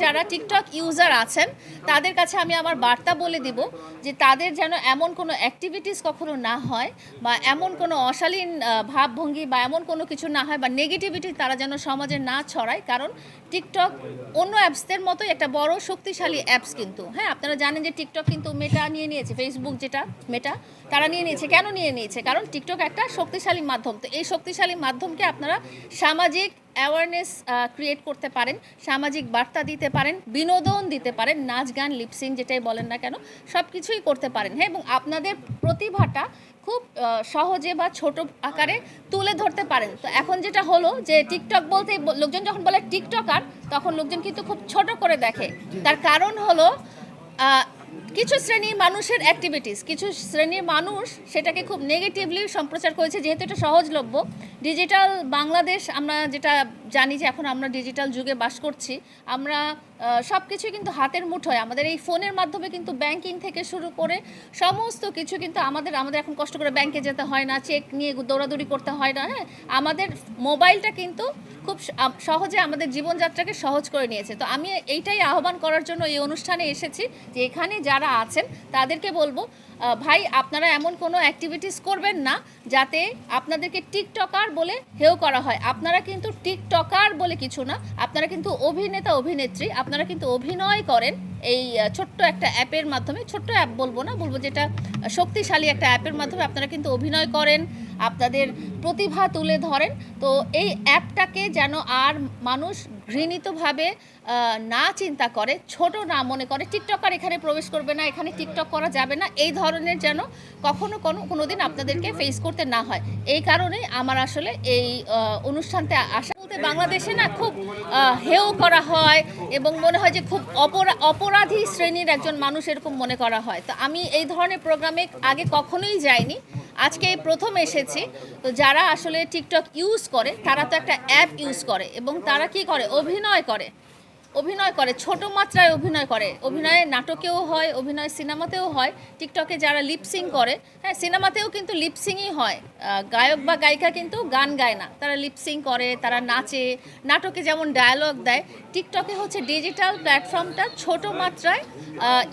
যারা TikTok user আছেন তাদের কাছে আমি আমার বার্তা বলে দিব যে তাদের যেন এমন কোনো অ্যাক্টিভিটিস কখনো না হয় বা এমন কোনো অশালীন ভাবভঙ্গি বা এমন কোনো কিছু না হয় বা নেগেটিভিটি তারা যেন সমাজে না ছড়ায়। কারণ টিকটক অন্য অ্যাপসদের মতোই একটা বড় শক্তিশালী অ্যাপস কিন্তু। হ্যাঁ, আপনারা জানেন যে টিকটক কিন্তু মেটা নিয়ে নিয়েছে, ফেসবুক যেটা মেটা তারা নিয়ে নিয়েছে। কেন নিয়ে নিয়েছে? কারণ টিকটক একটা শক্তিশালী মাধ্যম। তো এই শক্তিশালী মাধ্যমকে আপনারা সামাজিক অ্যাওয়ারনেস ক্রিয়েট করতে পারেন, সামাজিক বার্তা দিতে পারেন, বিনোদন দিতে পারেন, নাচ গান লিপসিং যেটাই বলেন না কেন সব কিছুই করতে পারেন। হ্যাঁ, এবং আপনাদের প্রতিভাটা খুব সহজে বা ছোট আকারে তুলে ধরতে পারেন। তো এখন যেটা হলো যে টিকটক বলতে লোকজন যখন বলে টিকটকার তখন লোকজন কিন্তু খুব ছোট করে দেখে। তার কারণ হলো কিছু শ্রেণীর মানুষের অ্যাক্টিভিটিস, কিছু শ্রেণীর মানুষ সেটাকে খুব নেগেটিভলি সম্প্রচার করেছে। যেহেতু এটা সহজলভ্য, ডিজিটাল বাংলাদেশ আমরা যেটা জানি যে এখন আমরা ডিজিটাল যুগে বাস করছি, আমরা সব কিছুই কিন্তু হাতের মুঠোয়। আমাদের এই ফোনের মাধ্যমে কিন্তু ব্যাংকিং থেকে শুরু করে সমস্ত কিছু কিন্তু আমাদের এখন কষ্ট করে ব্যাংকে যেতে হয় না, চেক নিয়ে দৌড়াদৌড়ি করতে হয় না। হ্যাঁ, আমাদের মোবাইলটা কিন্তু খুব সহজে আমাদের জীবনযাত্রাকে সহজ করে নিয়েছে। তো আমি এইটাই আহ্বান করার জন্য এই অনুষ্ঠানে এসেছি যে এখানে যারা আছেন তাদেরকে বলবো, ভাই আপনারা এমন কোনো অ্যাক্টিভিটিস করবেন না যাতে আপনাদেরকে টিকটকার বলে হেয় করা হয়। আপনারা কিন্তু টিকটকার বলে কিছু না, আপনারা কিন্তু অভিনেতা অভিনেত্রী, আপনারা কিন্তু অভিনয় করেন এই ছোট্ট একটা অ্যাপের মাধ্যমে। ছোট্ট অ্যাপ বলবো না, বলবো যেটা শক্তিশালী একটা অ্যাপের মাধ্যমে আপনারা কিন্তু অভিনয় করেন, আপনাদের প্রতিভা তুলে ধরেন। তো এই অ্যাপটাকে যেন আর মানুষ ঘৃণিতভাবে না চিন্তা করে, ছোট না মনে করে, টিকটকার এখানে প্রবেশ করবে না, এখানে টিকটক করা যাবে না, এই ধরনের যেন কোনো দিন আপনাদেরকে ফেস করতে না হয়। এই কারণেই আমার আসলে এই অনুষ্ঠানতে আসা। বলতে বাংলাদেশে না খুব হেয় করা হয় এবং মনে হয় যে খুব অপরাধী শ্রেণীর একজন মানুষ এরকম মনে করা হয়। তো আমি এই ধরনের প্রোগ্রামে আগে কখনোই যাইনি, আজকে এই প্রথম এসেছি। তো যারা আসলে টিকটক ইউজ করে তারা তো একটা অ্যাপ ইউজ করে এবং তারা কি করে, অভিনয় করে, ছোট মাত্রায় অভিনয় করে। অভিনয় নাটকেও হয়, অভিনয় সিনেমাতেও হয়। টিকটকে যারা লিপসিং করে, হ্যাঁ সিনেমাতেও কিন্তু লিপসিংই হয়, গায়ক বা গায়িকা কিন্তু গান গায় না, তারা লিপসিং করে, তারা নাচে, নাটকে যেমন ডায়ালগ দেয়। টিকটকে হচ্ছে ডিজিটাল প্ল্যাটফর্মটা ছোট মাত্রায়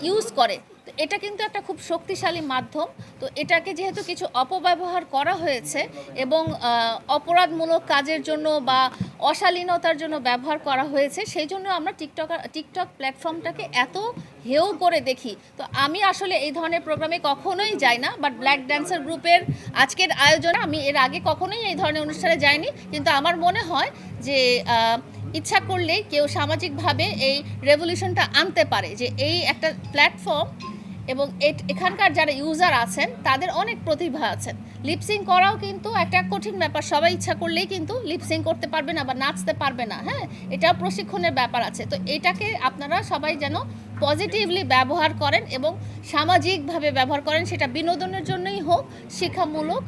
ইউজ করে। তো এটা কিন্তু একটা খুব শক্তিশালী মাধ্যম। তো এটাকে যেহেতু কিছু অপব্যবহার করা হয়েছে এবং অপরাধমূলক কাজের জন্য বা অশালীনতার জন্য ব্যবহার করা হয়েছে, সেই জন্য আমরা টিকটক প্ল্যাটফর্মটাকে এত হেয় করে দেখি। তো আমি আসলে এই ধরনের প্রোগ্রামে কখনোই যাই না, বাট ব্ল্যাক ড্যান্সার গ্রুপের আজকের আয়োজনে আমি এর আগে কখনোই এই ধরনের অনুষ্ঠানে যাইনি। কিন্তু আমার মনে হয় যে ইচ্ছা করলেই কেউ সামাজিকভাবে এই রেভলিউশনটা আনতে পারে, যে এই একটা প্ল্যাটফর্ম এবং এখানকার যারা ইউজার আছেন তাদের অনেক প্রতিভা আছেন। লিপসিং করাও কিন্তু একটা কঠিন ব্যাপার, সবাই ইচ্ছা করলেই কিন্তু লিপসিং করতে পারবে না বা নাচতে পারবে না। হ্যাঁ, এটাও প্রশিক্ষণের ব্যাপার আছে। তো এটাকে আপনারা সবাই যেন পজিটিভলি ব্যবহার করেন এবং সামাজিকভাবে ব্যবহার করেন, সেটা বিনোদনের জন্যই হোক, শিক্ষামূলক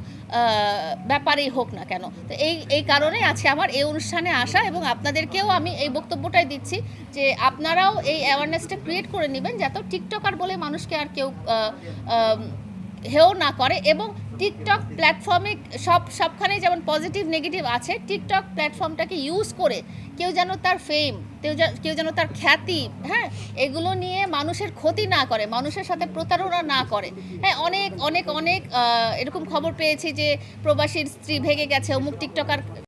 ব্যাপারেই হোক না কেন। তো এই কারণে আজকে আমার এই অনুষ্ঠানে আসা এবং আপনাদেরকেও আমি এই বক্তব্যটাই দিচ্ছি যে আপনারাও এই অ্যাওয়ারনেসটা ক্রিয়েট করে নেবেন যাতে টিকটকার বলে মানুষকে আর কেউ হেও না করে। এবং টিকটক প্ল্যাটফর্মে সবখানে যেমন পজিটিভ নেগেটিভ আছে, টিকটক প্ল্যাটফর্মটাকে ইউজ করে কেউ যেন তার ফেম, কেউ যেন তার খ্যাতি, হ্যাঁ এগুলো নিয়ে মানুষের ক্ষতি না করে, মানুষের সাথে প্রতারণা না করে। হ্যাঁ, অনেক অনেক অনেক এরকম খবর পেয়েছি যে প্রবাসীর স্ত্রী ভেগে গেছে অমুক টিকটকার